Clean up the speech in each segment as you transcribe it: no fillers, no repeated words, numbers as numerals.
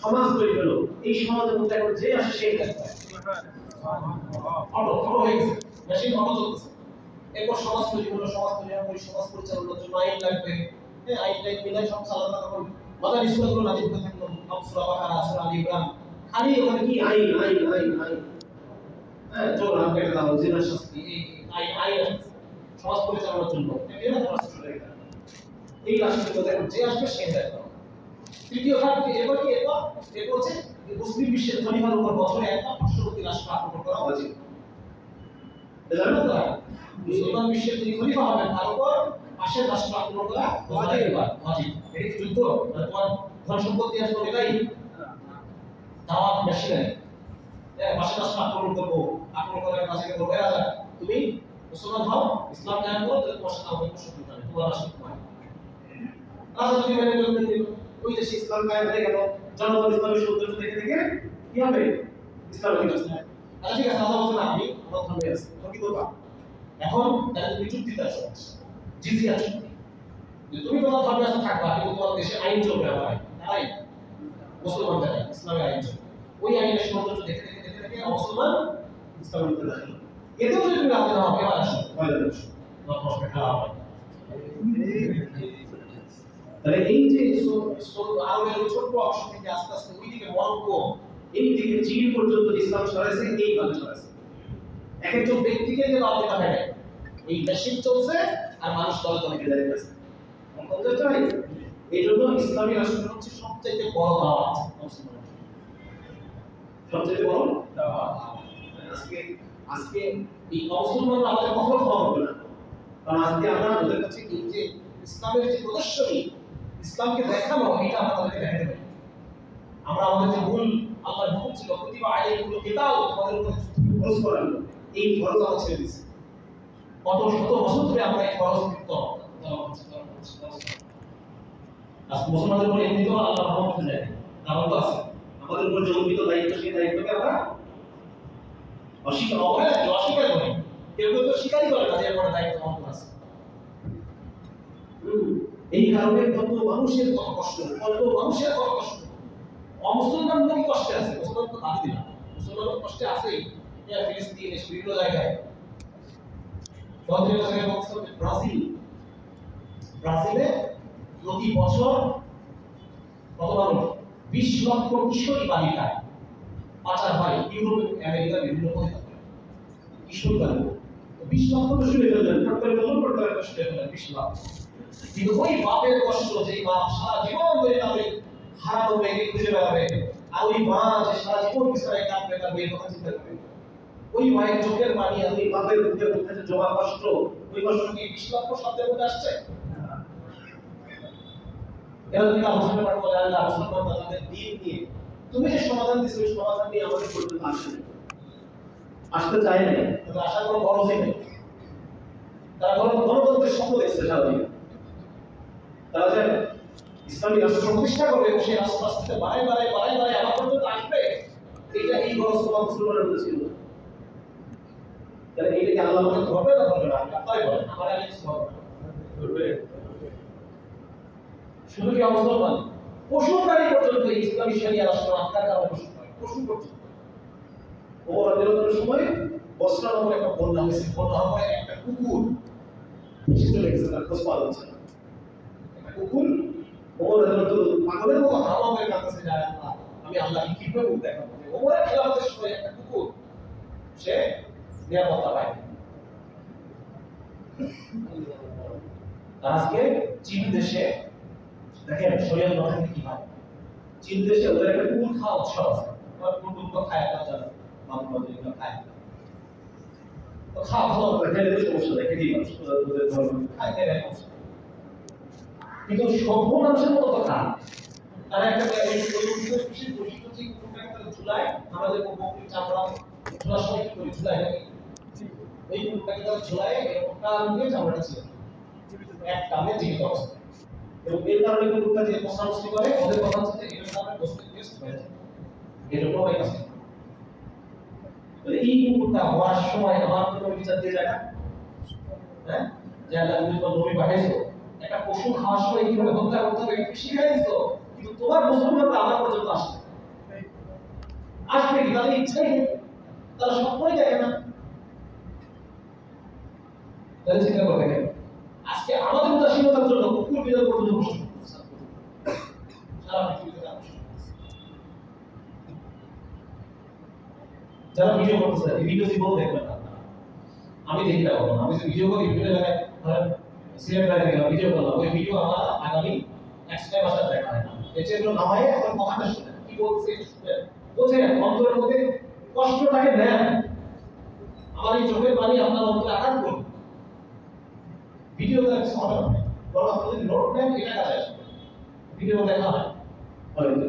সমাজ তৈরি হলো। এই সমাজের মধ্যে এখন যে আসে সেই দেখবে অটো হয়ে গেছে, মেশিন অটো চলতেছে। এরপর সমাজ তৈরি হলো, সমাজ তৈরি হওয়ার পর সমাজ পরিচালনার জন্য আইন লাগবে। আইন মিলাই সব চালানো তখন মাদার স্কুলগুলো নাজির হয়ে থাকলো, সূরা বাকারা, সূরা আল ইমরান, খালি ওখানে কি আইন আইন আইন আইন। চোর হাত কেটে দাও, জিনার শাস্তি, এই আইন সমাজ পরিচালনার জন্য এটা এই রাষ্ট্রগুলো দেখো যে আসবে সে দেখো। তৃতীয় ধাপ কি? এবার হচ্ছে মুসলিম বিশ্বের খলিফার উপর বছরে একটা পার্শ্ববর্তী রাষ্ট্র আক্রমণ করা উচিত। জানেন তো মুসলমান বিশ্বের যিনি খলিফা হবেন তার উপর পাশের রাষ্ট্র আক্রমণ করা ওয়াজিব। এটা কি যুদ্ধ? তোমার ধন সম্পত্তি আসবে এটাই দাওয়াত মেশিনারি। পাশের রাষ্ট্র আক্রমণ করবো, আক্রমণ করার কাছে বলবো তুমি মুসলমান হও, ইসলাম জ্ঞান করো, তাহলে তোমার সাথে আমাদের কোনো শত্রুতা নেই, তোমার রাষ্ট্র তোমার। রাজা যদি মেনে চলতে দিল, ওই দেশে ইসলাম কায়েম হয়ে গেল, জনগণ ইসলামের সৌন্দর্য দেখে দেখে কি হবে? ইসলাম হয়ে গেছে। আচ্ছা ঠিক আছে, রাজা বলছে না আমি আমার ধর্মে আছি, কি করবা? এখন তাহলে তুমি চুক্তিতে আসো, জিজিয়া চুক্তি। তুমি তোমার ধর্মে আসো থাকবা, কিন্তু তোমার দেশে আইন চলবে, আমার আইন, আইন মুসলমানদের আইন, ইসলামের আইন চলবে। ওই আইনের সৌন্দর্য দেখে দেখে দেখে দেখে মুসলমান ইসলামের মধ্যে দাখিল। এতেও যদি তুমি রাজি না হও, এবার আসো, ময়দানে আসো, তোমার খেলা হবে। তাহলে এই যে আরবের ছোট্ট অংশ থেকে আস্তে আস্তে ওইদিকে মরক্কো, এই দিকে চীন পর্যন্ত ইসলাম ছড়াইছে, এইভাবে ছড়াইছে। এক একজন ব্যক্তিকে যে বাদ দিতে হয়, এই মেশিন চলছে আর মানুষ দলে দলে দাঁড়িয়ে গেছে। এই জন্য ইসলামী রাষ্ট্র হচ্ছে সবচেয়ে বড় দাওয়াত, সবচেয়ে বড় দাওয়াত। আজকে এই মুসলমানরা আমাদের কখনো ক্ষমা করবে না, কারণ আজকে আমরা ওদের কাছে এই যে ইসলামের যে প্রদর্শনী, ইসলামকে দেখানো, এটা আমরা তাদেরকে দেখাতে পারি। আমরা আমাদের যে মূল আল্লাহর হুকুম ছিল কুতিবা আলাইকুমুল কিতাল, তোমাদের উপর ফরজ করানো, এই ফরজ আমরা ছেড়ে দিয়েছি। কত শত বছর ধরে আমরা এই ফরজ মুক্ত আজকে মুসলমানদের উপর এমনিতেও আল্লাহ রহমত করতে যায়, কারণ তো আছে আমাদের উপর যে অর্পিত দায়িত্ব, সেই দায়িত্বকে আমরা অস্বীকার করি। কেউ কেউ তো স্বীকারই করে না যে এর দায়িত্ব আমাদের আছে। এই কারণে কত মানুষের কত কষ্ট, অমুসলমান কি কষ্টে আছে, মুসলমান তো বাদ দিলাম, মুসলমান কষ্টে আছেই, ফিলিস্তিনে বিভিন্ন জায়গায়। ব্রাজিলে প্রতি বছর কত মানুষ, 20 লক্ষ কিশোরী বালিকা পাচার হয় ইউরোপ আমেরিকার বিভিন্ন প্রদেশে। কিশোরী বালিকা 20 লক্ষ তো শুনে ফেললেন, তারপরে বলুন করতে শুনে ফেললেন 20 লাখ। কিন্তু ওই বাপের কষ্ট, যে বাপ সারা জীবন ধরে তাদের হারানো মেয়েকে খুঁজে বেড়াবে, আর ওই মা যে সারা জীবন বিছানায় কাঁদবে, তার মেয়ের কথা চিন্তা করবে, ওই মায়ের চোখের পানি আর ওই বাপের মুখের মধ্যে যে জমা কষ্ট, ওই কষ্ট কি 20 লক্ষ শব্দের মধ্যে আসছে? এরা যদি মুসলমান পাঠ করে আল্লাহ মুসলমান তাদের দিন নিয়ে তুমি যে সমাধান দিচ্ছ, ওই সমাধান নিয়ে আমাদের পর্যন্ত আসতে চায় না, তাদের আশা কোনো গরজই নেই। তারা গণতন্ত্রের স্বপ্ন দেখছে সারাদিন। তারা যে ইসলামী রাষ্ট্র প্রতিষ্ঠা করবে, সেই রাষ্ট্র আস্তে বাড়ায় আমার পর্যন্ত আসবে, এটা এই গরজ তোমার মুসলমানের মধ্যে ছিল। তাহলে এইটাকে আল্লাহ আমাকে ধরবে না ধরবে না, আপনারাই বলেন, আমার আগে কিছু ধরবে। শুধু কি মুসলমান, পশু প্রাণী পর্যন্ত ইসলামী শরিয়া রাষ্ট্র আটকার কারণে পশু পর্যন্ত। ওমর রাদিয়াল্লাহু সময় বসরা নামে একটা বন্যা হয়েছে, বন্যা হওয়ার একটা কুকুর এসে চলে গেছে, তার খোঁজ পাওয়া যাচ্ছে না। একটা কুকুর ওমর রাদিয়াল্লাহু পাগলের মতো হাওয়াতে কাঁদতেছে, যায় আল্লাহ আমি আল্লাহকে কিভাবে মুখ দেখাবো। ওমরের খেলাফতের সময় একটা কুকুর সে নিরাপত্তা পায়। আজকে চীন দেশে দেখেন শরীয়ত নথে কি হয়, চীন দেশে ওদের একটা কুকুর খাওয়া উৎসব আছে, কুকুরগুলো খায়, আপনারা জানেন বাংলাদেশে খায়, তো খাওয়া ভালো খেলে সমস্যা দেখে দিই ওদের ধর্ম খায়, খেলে সমস্যা। কিন্তু সভ্য মানুষের মতো তো খায়, তারা একটা বিশেষ বৈশিষ্ট্য হচ্ছে কুকুরটাকে তারা ঝুলায়, আমাদের বকরির চামড়া ঝুলার সময় কি করি ঝুলায় নাকি, ওই কুকুরটাকে তারা ঝুলায় এরকম টান দিয়ে চামড়াটা ছিল এক টানে জীবিত অবস্থা। এবং এর কারণে কুকুরটা যে মশামশি করে, ওদের কথা হচ্ছে এটার কারণে গোস্তের টেস্ট হয়ে যায়, এরকম হয় কাজ। এই কুকুরটা হওয়ার সময় আমার কোনো বিচার দিয়ে যায় না, হ্যাঁ, যে আল্লাহ তুমি তো নবী পাঠিয়েছো, একটা পশু খাওয়ার সময় কিভাবে হত্যা করতে হবে এটা শিখিয়ে দিছো, কিন্তু তোমার মুসলমানরা আমার পর্যন্ত তো আসবে আসবে কি তাদের ইচ্ছাই নেই, তারা স্বপ্নই দেখে না। তাহলে চিন্তা করে দেখেন আজকে আমাদের উদাসীনতার জন্য কুকুর বিড়াল পর্যন্ত নষ্ট করতেছে সারা পৃথিবীতে নষ্ট করতেছে। যারা ভিডিও করতেছে এই ভিডিও জীবন দেখবেন না, আমি দেখি না কখনো। আমি যে ভিডিও করি ভিডিও লাগাই সিলেক্ট করে দিলাম ভিডিও করলাম, ওই ভিডিও আমার আগামী নেক্সট টাইম আসলে দেখা হয় না। এগুলো নামায় এখন কথাটা শুনে কি বলছে শুনে বোঝে অন্তরের মধ্যে কষ্টটাকে নেন। আমার এই চোখের পানি আপনার অন্তরে আঘাত করবে, ভিডিও দেখা কিছু হবে না, বরং আপনি যদি নোট নেন এটা কাজে আসবে, ভিডিও দেখা হয় হয়তো।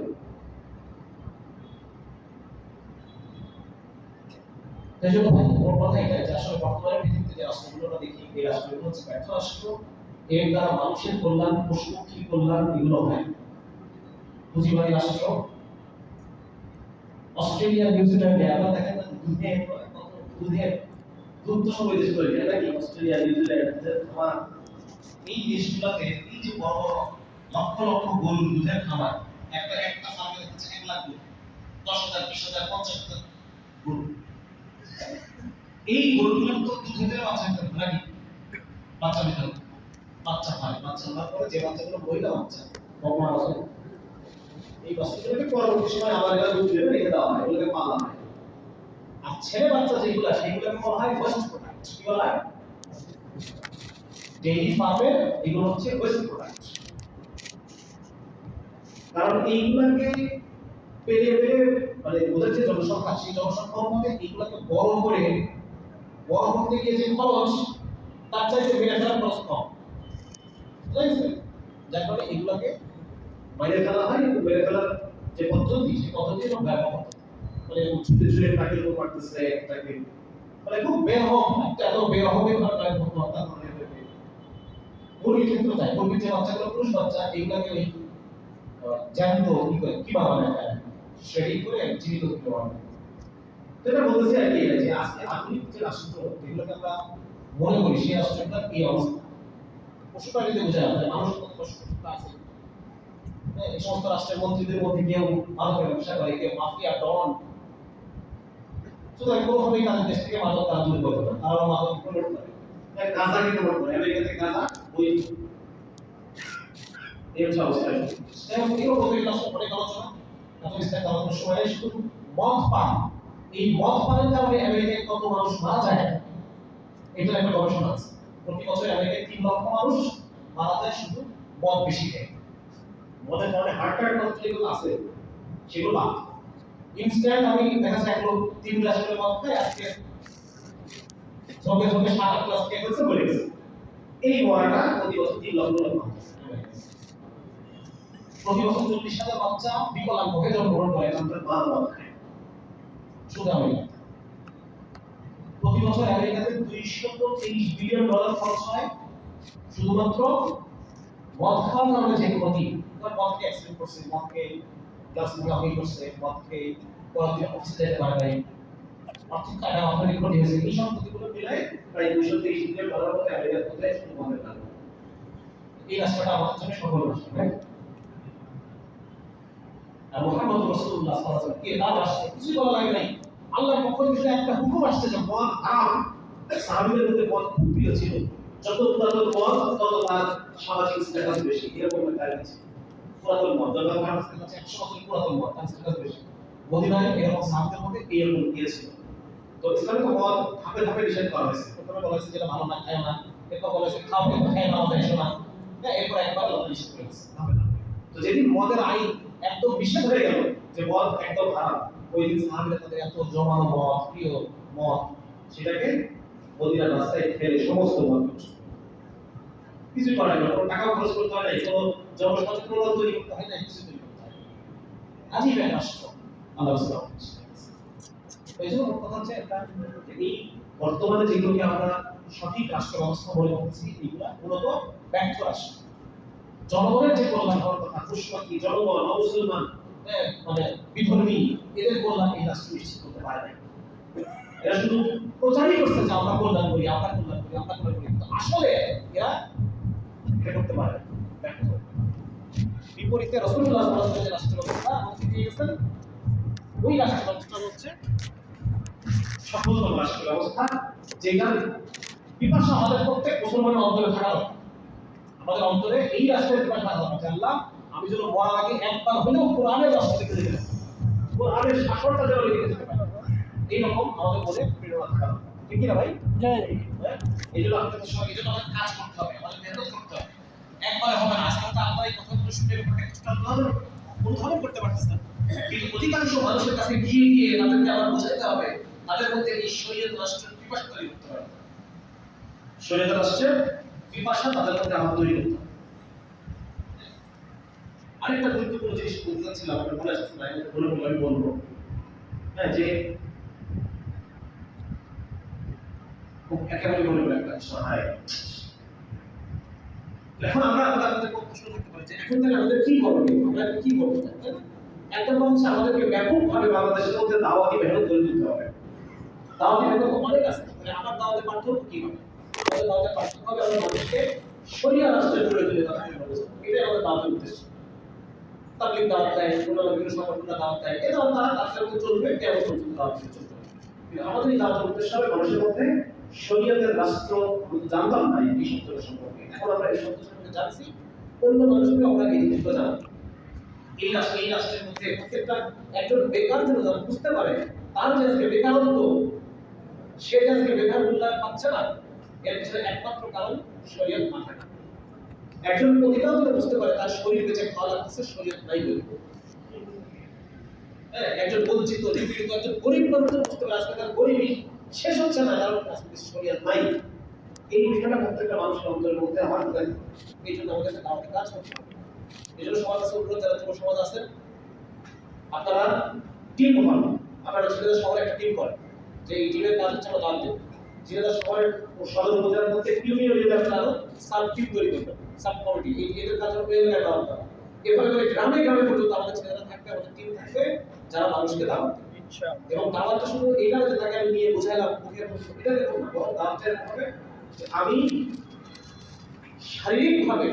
তাই জন্য ভাই ওর কথা এটা যে আসলে বর্তমানে পৃথিবীতে যে রাষ্ট্রগুলো দেখি এই রাষ্ট্রগুলো হচ্ছে ব্যর্থ রাষ্ট্র। এর দ্বারা মানুষের কল্যাণ, পশু পক্ষীর কল্যাণ এগুলো হয়। পুঁজিবাদী রাষ্ট্র অস্ট্রেলিয়া, নিউজিল্যান্ডে আবার দেখেন না দুধের দুধ তো সবাই দেশ তৈরি হয় নাকি, অস্ট্রেলিয়া, নিউজিল্যান্ড, খামার, এই দেশগুলোতে এই যে বড় বড় লক্ষ লক্ষ গরুর দুধের খামার, একটা ফার্মে হচ্ছে 1 লাখ গরু, 10,000, 20,000, 50,000 গরু। এই গরুগুলো তো দুধের বাচ্চা দিতে নাকি, বাচ্চা দিতে বাচ্চা হয়, বাচ্চা হওয়ার পরে যে বাচ্চাগুলো মহিলা বাচ্চা বকনা আছে, এই বাচ্চাগুলোকে পরবর্তী সময় আবার এরা দুধ দিয়ে রেখে দেওয়া হয়, এগুলোকে পালা হয়। আর ছেলে বাচ্চা যেগুলো সেগুলোকে বলা হয় ওয়েস্ট প্রোডাক্ট। কি বলা হয়? ডেইরি ফার্মে এগুলো হচ্ছে ওয়েস্ট প্রোডাক্ট। কারণ এইগুলোকে পেলে পেলে মানে ওদের যে জনসংখ্যা, সেই জনসংখ্যার মধ্যে এইগুলোকে বড় করতে গিয়ে যে খরচ তার চাইতে মেরে ফেলার খরচ কম, বুঝলেন? যার কারণে এগুলোকে মেরে ফেলা হয়, কিন্তু মেরে ফেলার যে পদ্ধতি সেই পদ্ধতি এবং ব্যাপক, মানে ছুটে ছুটে টাকে উপর মারতেছে এটাকে, মানে খুব বেরহম, এত বেরহমে ভাবে হত্যা করে ফেলে। মুরগির ক্ষেত্রে তাই, মুরগির যে বাচ্চাগুলো পুরুষ বাচ্চা এগুলোকে ওই জ্যান্ত কি বানানো হয় শেডিং করে জীবিত করতে পারবে। তো এটা বলতেছি আর কি যে আজকে আধুনিক যে রাষ্ট্র এগুলোকে আমরা মনে করি সেই রাষ্ট্রটার এই অবস্থা। পশু প্রাণীতে বোঝা যায় মানুষের কত কষ্ট আছে। এই সমস্ত রাষ্ট্রের মন্ত্রীদের মধ্যে কেউ মাদকের ব্যবসা করে, কেউ মাফিয়া ডন, সুতরাং কোনোভাবেই তাদের দেশ থেকে মাদক তারা দূর করবে না, তারা মাদক প্রমোট করে। গাঁজা কি প্রমোট করে, আমেরিকাতে গাঁজা ওই এই হচ্ছে অবস্থা। এবং এগুলো বলতে গেলে আসলে অনেক আলোচনা, এত বিস্তারিত আলোচনার সময় নেই। শুধু মদ পান, এই মদ পানের কারণে আমেরিকায় কত মানুষ মারা যায় এটার একটা গবেষণা আছে। প্রতি বছর আমেরিকায় 3 লক্ষ মানুষ মারা যায় শুধু মদ বেশি খেয়ে। মদের কারণে হার্ট অ্যাটাক মত যেগুলো আছে সেগুলো বাদ। ইনস্ট্যান্ট আমি দেখা যায় এক লোক 3 গ্লাস করে মদ খায়, আজকে ঝোঁকে ঝোঁকে 7-8 গ্লাস খেয়ে ফেলছে, বলে গেছে। এই মরাটা প্রতি বছর 3 লক্ষ লোক মারা যায়। প্রতি বছর 40,000 বাচ্চা বিকলাঙ্গ হয়ে জন্মগ্রহণ করে, তাদের মা মদ খায়। শুধু আমেরিকা প্রতি বছর আমেরিকাতে $230 বিলিয়ন খরচ হয় শুধুমাত্র মদ খাওয়ার কারণে যে ক্ষতি। মদকে অ্যাক্সিডেন্ট করছে, মদকে গ্লাস ভাঙি করছে, মদকে পরদিন অফিসে যেতে পারে নাই, অর্থিক টাকা অর্থনৈতিক ক্ষতি হয়েছে, এই সব ক্ষতিগুলো মিলায় প্রায় $230 বিলিয়ন মধ্যে আমেরিকার মধ্যে শুধু মদের কারণে। এই রাষ্ট্রটা আমাদের জন্য সফল রাষ্ট্র। আর মুহাম্মদ রাসূলুল্লাহ সাল্লাল্লাহু আলাইহি ওয়াসাল্লাম কে তার রাষ্ট্রে কিছু বলা লাগে নাই। আল্লাহর পক্ষ থেকে একটা হুকুম আসছে যে মদ হারাম। সাহাবীদের মধ্যে মদ খুব প্রিয় ছিল, যত পুরাতন মদ তত তার সামাজিক স্ট্যাটাস বেশি, এরকম একটা কারণ ছিল। পুরাতন মদ যখন মানুষের কাছে 100 বছর পুরাতন মদ তার স্ট্যাটাস বেশি। মদিনায় এরকম সাহাবীদের মধ্যে এরকম গিয়েছিল। তো ইসলামে তো মদ ধাপে ধাপে নিষেধ করা হয়েছে। প্রথমে বলা হয়েছে যেটা ভালো না খায় না, এরপর বলা হয়েছে খাও কিন্তু খায় না মজা এসো না, এরপর একবার আল্লাহ নিষেধ করেছে ধাপে ধাপে। তো যেদিন মদের আইন একদম নিষেধ হয়ে গেল যে মদ একদম হারাম, ওই দিন সাহাবীরা তাদের এত জমানো মদ, প্রিয় মদ, সেটাকে মদিনার রাস্তায় ফেলে সমস্ত মদ কিছু করা গেল, কোনো টাকা খরচ করতে হয় না, কোনো জনসচেতনতা তৈরি করতে হয় না, কিছু তৈরি করতে হয়। আজীব এক রাষ্ট্র আল্লাহ সাল্লাল্লাহু আলাইহি ওয়াসাল্লাম। এই জন্য কথা হচ্ছে এই বর্তমানে যেগুলোকে আমরা সঠিক রাষ্ট্র ব্যবস্থা বলে বলছি এগুলা মূলত ব্যর্থ রাষ্ট্র। জনগণের যে কল্যাণ হওয়ার কথা, পশুপাখি, জনগণ, মুসলমান, মানে বিধর্মী, এদের কল্যাণ এই রাষ্ট্র নিশ্চিত করতে পারে না। এরা শুধু প্রচারই করছে যে আমরা কল্যাণ করি, আমরা কল্যাণ করি, আমরা কল্যাণ করি, কিন্তু আসলে এরা এটা করতে পারে না। বিপরীতে রাসূলুল্লাহ সাল্লাল্লাহু আলাইহি ওয়াসাল্লাম রাষ্ট্র ব্যবস্থা দেখছেন? ওই রাষ্ট্র ব্যবস্থা হচ্ছে সফলতম রাষ্ট্র ব্যবস্থা, যেটা পিপাসা আমাদের প্রত্যেক মুসলমানের অন্তরে থাকা দরকার। আমাদের অন্তরে এই রাষ্ট্রের পিপাসা থাকা দরকার। আল্লাহ, আমি যেন মরার আগে একবার হলেও কোরআনের রাষ্ট্র দেখে যেতে পারি, কোরআনের শাসনটা যেন লিখে যেতে পারি, এইরকম আমাদের মনে প্রেরণা থাকা দরকার। ঠিক কি না ভাই? এই জন্য আপনাদের সঙ্গে এই জন্য আমাদের কাজ করতে হবে, আমাদের মেহনত করতে হবে। একবারে হবে না। আজকাল তো আমরা এই কথাগুলো শুনে কিছুটা অনুধাবন করতে পারতেছি না, কিন্তু অধিকাংশ মানুষের কাছে গিয়ে গিয়ে তাদেরকে আবার বোঝাতে হবে তাদের মধ্যে এই শরীয়ত রাষ্ট্রের পিপাসা তৈরি করতে হবে। শরীয়ত রাষ্ট্রের পিপাসা তাদের মধ্যে আমার তৈরি করতে হবে। আরেকটা গুরুত্বপূর্ণ জিনিস বলতে চাচ্ছিলাম, আপনার মনে আসছে না, আমি বলবো। হ্যাঁ, যে একেবারে মনে করে একটা সহায়। এখন আমরা আমাদের প্রশ্ন করতে পারি যে এখন থেকে আমাদের কি করণীয়, আমরা কি করতে চাই? একটা হচ্ছে আমাদেরকে ব্যাপকভাবে বাংলাদেশের মধ্যে দাওয়াতি মেহনত করে দিতে হবে। দাওয়াতি মেহনত অনেক আছে, মানে আমার দাওয়াতের পার্থক্য কি হবে? আমাদের দাওয়াতের পার্থক্য হবে আমরা মানুষকে শরিয়া রাষ্ট্রের প্রয়োজনীয়তা এটাই আমাদের দাওয়াতের উদ্দেশ্য। তাবলীগ দাওয়াত দেয়, অন্যান্য বিভিন্ন সংগঠনরা দাওয়াত দেয়, এটা তারা তাদের মধ্যে চলবে, কেমন পর্যন্ত দাওয়াত দিয়ে চলবে। কিন্তু আমাদের এই দাওয়াতের উদ্দেশ্য হবে মানুষের মধ্যে শরীয়তের রাষ্ট্র জানতাম না এই শব্দটা সম্পর্কে, এখন আমরা এই শব্দ সম্পর্কে জানছি, অন্য মানুষকে আমরা এই জিনিসটা জানাবো। এই রাষ্ট্রের মধ্যে প্রত্যেকটা একজন বেকার যেন বুঝতে পারে তার যে আজকে বেকারত্ব, সে যে আজকে বেকার মূল্যায়ন পাচ্ছে না, এর পিছনে একমাত্র কারণ শরীয়ত না থাকা। একজন অধিকার যেন বুঝতে পারে তার শরীর বেঁচে খাওয়া লাগতেছে, শরীয়ত নাই বলে। একজন বঞ্চিত নিপীড়িত একজন গরিব মানুষ বুঝতে পারে আজকে তার গরিবই শেষ হচ্ছে না, কারণ আজকে শরীয়ত নাই। এই বিষয়টা প্রত্যেকটা মানুষের অন্তরের মধ্যে আমার ঢুকাই, এই জন্য আমাদের দাওয়াতের কাজ করতে হবে। এই জন্য সমাজ আছে, অনুরোধ যারা যুব সমাজ আছেন, আপনারা টিম হন, আপনারা ছেলেদের শহরে একটা টিম করেন, যে এই টিমের কাজ হচ্ছে আমরা দাওয়াত দেব। ছেলেদের শহরের সদর উপজেলার মধ্যে ইউনিয়ন লিডাররা সাব টিম তৈরি করবেন, সাব কমিটি, এই এদের কাজ হলো এই দাওয়াত দেওয়া। এভাবে করে গ্রামে গ্রামে পর্যন্ত আমাদের ছেলেরা থাকবে, আমাদের টিম থাকবে যারা মানুষকে দাওয়াত দেবে। এবং দাওয়াতটা শুধু এইটা যে তাকে আমি নিয়ে বোঝাইলাম মুখের মধ্যে, এটা দেখুন না, বরং দাওয়াতটা হবে যে আমি শারীরিকভাবে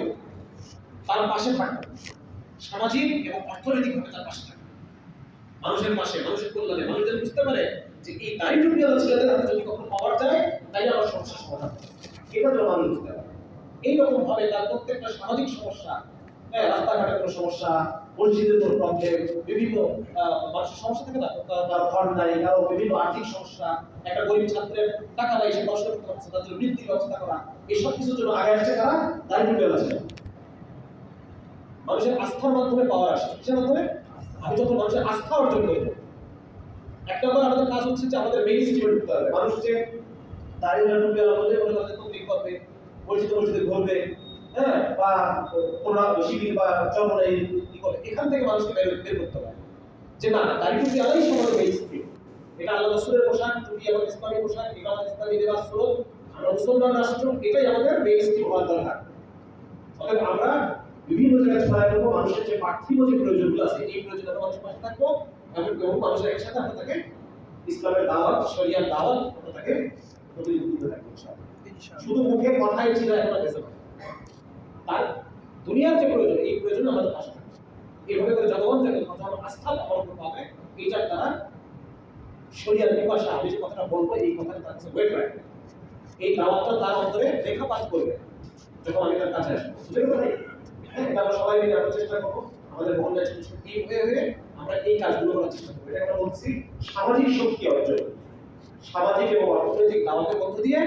তার পাশে থাকবো, সামাজিক এবং অর্থনৈতিকভাবে তার পাশে থাকবো, মানুষের পাশে, মানুষের কল্যাণে। মানুষ যেন বুঝতে পারে যে এই দাড়ি টুপিওয়ালা ছেলেদের হাতে যদি কখনো পাওয়ার যায় তাই আমার সমস্যার সমাধান, এটা যেন মানুষ বুঝতে পারে। এইরকম ভাবে তার প্রত্যেকটা সামাজিক সমস্যা, রাস্তাঘাটের কোনো সমস্যা, মসজিদের কোনো প্রবলেম, বিভিন্ন মানুষের সমস্যা থাকে না, তার ঘর নাই, কারো বিভিন্ন আর্থিক সমস্যা, একটা গরিব ছাত্রের টাকা নাই, সে কষ্ট করতে পারছে, তার জন্য বৃত্তির ব্যবস্থা করা, এইসব কিছুর জন্য আগে আসছে কারা? দাড়ি টুপিওয়ালা ছেলে। মানুষের আস্থার মাধ্যমে পাওয়ার আসে, কিসের মাধ্যমে? আমি যখন মানুষের আস্থা অর্জন করব, এক নম্বর আমাদের কাজ হচ্ছে যে আমাদের মেইন স্ট্রিমে ঢুকতে হবে। মানুষ যে দাঁড়িয়ে টুপিওয়ালা বলে মনে করছে তবলিগ করবে, মসজিদে মসজিদে ঘুরবে, হ্যাঁ, বা কোরআন শিবির বা চরমনা এই করে, এখান থেকে মানুষকে বের করতে হবে যে না, দাড়ি টুপিওয়ালাই সমাজের মেইন স্ট্রিম। এটা আল্লাহ রাসূলের পোশাক, টুপি আমাদের ইসলামী পোশাক, এটা আমাদের ইসলামী লিবাস, আমরা মুসলমান রাষ্ট্র, এটাই আমাদের মেইন স্ট্রিম হওয়ার দরকার। অতএব আমরা বিভিন্ন জায়গায় ছড়াই দেবো, মানুষের যে পার্থিব যে প্রয়োজনগুলো আছে এই প্রয়োজনে মানুষের পাশে থাকবো, এবং মানুষের একসাথে আমরা তাকে ইসলামের দাওয়াত, শরিয়ার দাওয়াত আমরা তাকে প্রতিনিধিত্ব দিতে থাকবো। শুধু মুখে কথাই ছিল এখন আর গেছে, তার দুনিয়ার যে প্রয়োজন এই প্রয়োজনে আমাদের পাশে থাকবে। এইভাবে করে জনগণ আস্থা অবলম্বন পাবে, এইটার দ্বারা শরিয়ার পিপাসা, আমি যে কথাটা বলবো এই কথাটা তার কাছে ওয়েট রাখবে, এই দাওয়াতটা তার অন্তরে রেখাপাত করবে যখন আমি তার কাছে আসবো। বুঝতে পারছি? হ্যাঁ, এটা আমরা সবাই মিলে আমরা চেষ্টা করবো, আমাদের মহল্লায় ছোট ছোট টিম হয়ে আমরা এই কাজগুলো করার চেষ্টা করবো। এটা আমরা বলছি সামাজিক শক্তি অর্জন, সামাজিক এবং অর্থনৈতিক দাওয়াতের মধ্য দিয়ে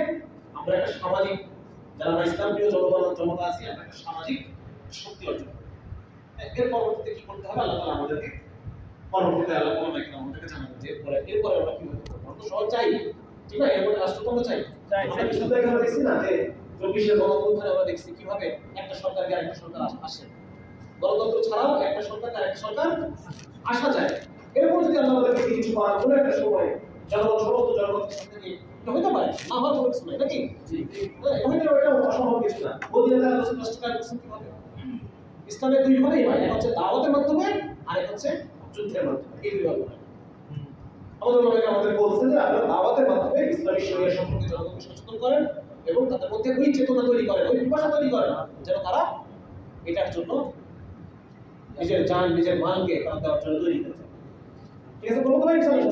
আমরা একটা সামাজিক, যারা আমরা ইসলাম প্রিয় জনতা আছি, আমরা একটা সামাজিক শক্তি অর্জন করবো। এর পরবর্তীতে কি করতে হবে আল্লাহ তাআলা আমাদেরকে পরবর্তীতে আল্লাহ আমাদেরকে জানাবেন যে এরপরে আমরা কি করতে পারবো। আমরা তো সবাই চাই, ঠিক না? এরপরে রাষ্ট্র তো আমরা চাই। আমরা কি শুধু এখানে দেখছি না যে 24-এর গণঅভ্যুত্থানে আমরা দেখছি কিভাবে একটা সরকারকে আরেকটা সরকার আসে, গণতন্ত্র ছাড়াও একটা সরকার আরেকটা সরকার আসা যায়। এরপর যদি আল্লাহ আমাদেরকে কিছু করার কোনো একটা সময় জনগণ, সমস্ত জনগণের সাথে এটা হতে পারে, না হওয়ার কোনো কিছু নাই, নাকি? এটা অসম্ভব কিছু না। বদিয়াতে আল্লাহ রাষ্ট্রকার কি হবে? ইসলামের দুই ভাবেই হয়, এক হচ্ছে দাওয়াতের মাধ্যমে আর এক হচ্ছে যুদ্ধের মাধ্যমে, এই দুই ভাবে হয়। আমাদের নবী আমাদের বলছেন যে আপনারা দাওয়াতের মাধ্যমে ইসলামী শরিয়া সম্পর্কে জনগণকে সচেতন করেন এবং তাদের মধ্যে ওই চেতনা তৈরি করেন, ওই পিপাসা তৈরি করেন যেন তারা এটার জন্য নিজের জান নিজের মালকে কাজ দেওয়ার জন্য তৈরি করেছে। ঠিক আছে, বলবো ভাই ইনশাআল্লাহ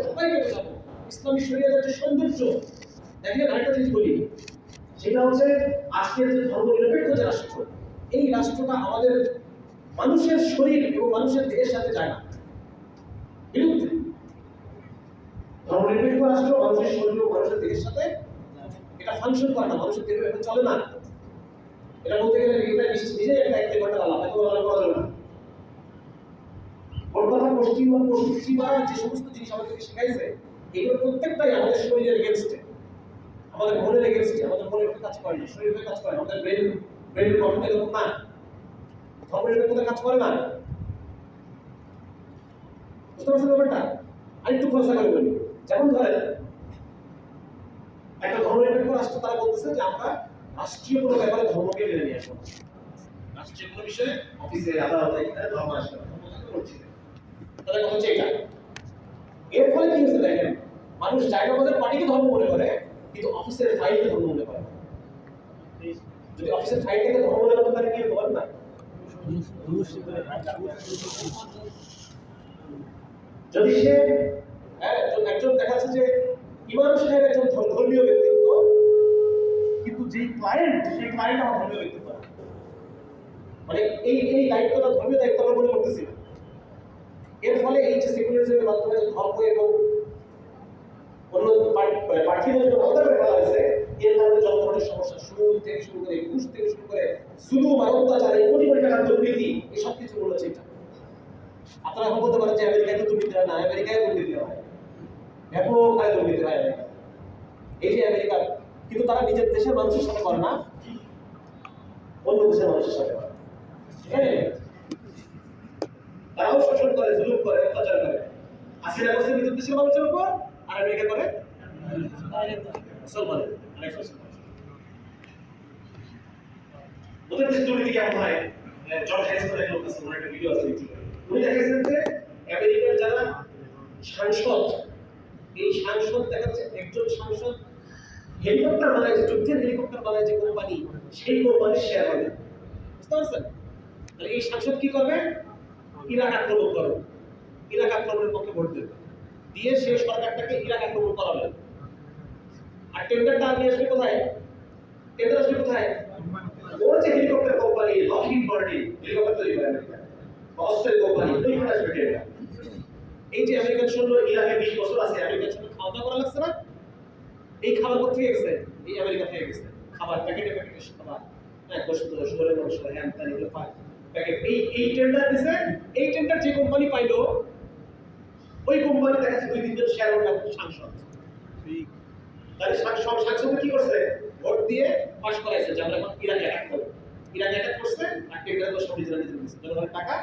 সবাইকে বোঝাবো ইসলামী শরীয়তের যে সৌন্দর্য। দেখেন আরেকটা জিনিস বলি, সেটা হচ্ছে আজকের যে ধর্মনিরপেক্ষ যে রাষ্ট্র, এই রাষ্ট্রটা আমাদের মানুষের শরীর এবং মানুষের দেহের সাথে যায় না, বিরুদ্ধে। ধর্মনিরপেক্ষ রাষ্ট্র মানুষের শরীর ও মানুষের দেহের সাথে এটা ফাংশন করে না, মানুষের দেহ এটা চলে না। এটা বলতে গেলে এটা নিজেই একটা এক ঘন্টা আলাপ, এত আলাপ করা যাবে না। বড় কথা পশ্চিমা যে সমস্ত জিনিস আমাদেরকে শেখাইছে, এগুলো প্রত্যেকটাই আমাদের শরীরের এগেনস্টে, আমাদের মনের এগেনস্টে, আমাদের মনের কাজ করে না, শরীরের কাজ করে না, আমাদের ব্রেনের গঠন এরকম না, ধর্মের কাজ করে না। বুঝতে পারছেন ব্যাপারটা? আরেকটু খোলাসা করে বলি, যেমন ধরেন একটা ধর্মনিরপেক্ষ রাষ্ট্র, তারা বলতেছে যে আমরা রাষ্ট্রীয় কোনো ব্যাপারে ধর্মকে মেনে নিয়ে আসবো, রাষ্ট্রীয় কোনো বিষয়ে অফিসে আদালতে এখানে ধর্ম আসবে না, করছি তাদের কথা হচ্ছে এটা। এর ফলে কি হচ্ছে দেখেন, মানুষ চাইনা আমাদের পার্টিকে ধর্ম মনে করে, কিন্তু অফিসের ফাইলকে ধর্ম মনে করে। যদি অফিসের ফাইলটাকে ধর্ম মনে করে তাহলে কি বলেন না, যদি সে একজন দেখা যাচ্ছে যে ইমাম সাহেব একজন ধর্মীয় ব্যক্তিত্ব, কিন্তু যেই ক্লায়েন্ট সেই ক্লায়েন্ট আমার ধর্মীয় ব্যক্তিত্ব, মানে এই দায়িত্বটা ধর্মীয় দায়িত্ব আমরা মনে করতেছি না। এর ফলে এই যে সেকুলারিজমের মাধ্যমে যে ধর্ম এবং অন্য পার্থিব যে আলাদা করে ফেলা হয়েছে, এর কারণে যত ধরনের সমস্যা, সুদ থেকে শুরু করে ঘুষ থেকে শুরু করে জুলুম আর অত্যাচার, এই কোটি কোটি টাকার দুর্নীতি, এই সব কিছু বলেছে এটা। আপনারা এখন বলতে পারেন যে আমেরিকায় তো দুর্নীতি হয় না, আমেরিকায় দুর্নীতি হয়, ব্যাপক হারে দুর্নীতি হয় আমেরিকা। এই যে আমেরিকা, কিন্তু তারা নিজের দেশের মানুষের সাথে করে না, অন্য দেশের মানুষের সাথে করে। তারাও শোষণ করে, জুলুম করে, অত্যাচার করে। হাসিনা করছে নিজের দেশের মানুষের উপর, আর আমেরিকা করে মুসলমানের। ওদের দেশে দুর্নীতি কেমন হয়? জন হ্যারিস করে লোক আছে, ওনার একটা ভিডিও আছে ইউটিউবে। উনি দেখাচ্ছেন যে আমেরিকার যারা সাংসদ, এই সাংসদ দেখা যাচ্ছে একজন সাংসদ হেলিকপ্টার বানায়, যুদ্ধের হেলিকপ্টার বানায় যে কোম্পানি, সেই কোম্পানির শেয়ার হবে। বুঝতে পারছেন? তাহলে এই সাংসদ কি করবে? ইরাক আক্রমণ করবে, ইরাক আক্রমণের পক্ষে ভোট দেবে, দিয়ে সেই সরকারটাকে ইরাক আক্রমণ করাবে। আর টেন্ডারটা নিয়ে আসবে কোথায়? টেন্ডার আসবে কোথায়? ওর যে helicopter company, Lockheed Martin helicopter তৈরি করে আমেরিকা, অস্ট্রেলিয়ান কোম্পানি, ওইখানে আসবে টেন্ডার। এই যে আমেরিকান সৈন্য ইরাকে 20 বছর আছে, আমেরিকান সৈন্য খাওয়া দাওয়া করা লাগছে না? এই খাবার কোথেকে গেছে? এই আমেরিকা থেকে গেছে। খাবার প্যাকেটে প্যাকেটে খাবার, হ্যাঁ, গোশত, শুয়োরের মাংস, হ্যাঁ, তাই এগুলো পায় প্যাকেট। এই টেন্ডার দিছে, এই টেন্ডার যে কোম্পানি পাইলো, ওই কোম্পানি দেখা যাচ্ছে 2-3 জন শেয়ার হোল্ডার সাংসদ। ঠিক, তাহলে সাংসদ কি করছে? ভোট দিয়ে পাস করাইছে যে আমরা এখন ইরাকে অ্যাটাক করব। ইরাকে অ্যাটাক করছে, আর টেন্ডার তো সব নিজেরা নিজে দিচ্ছে, জনগণের টাকা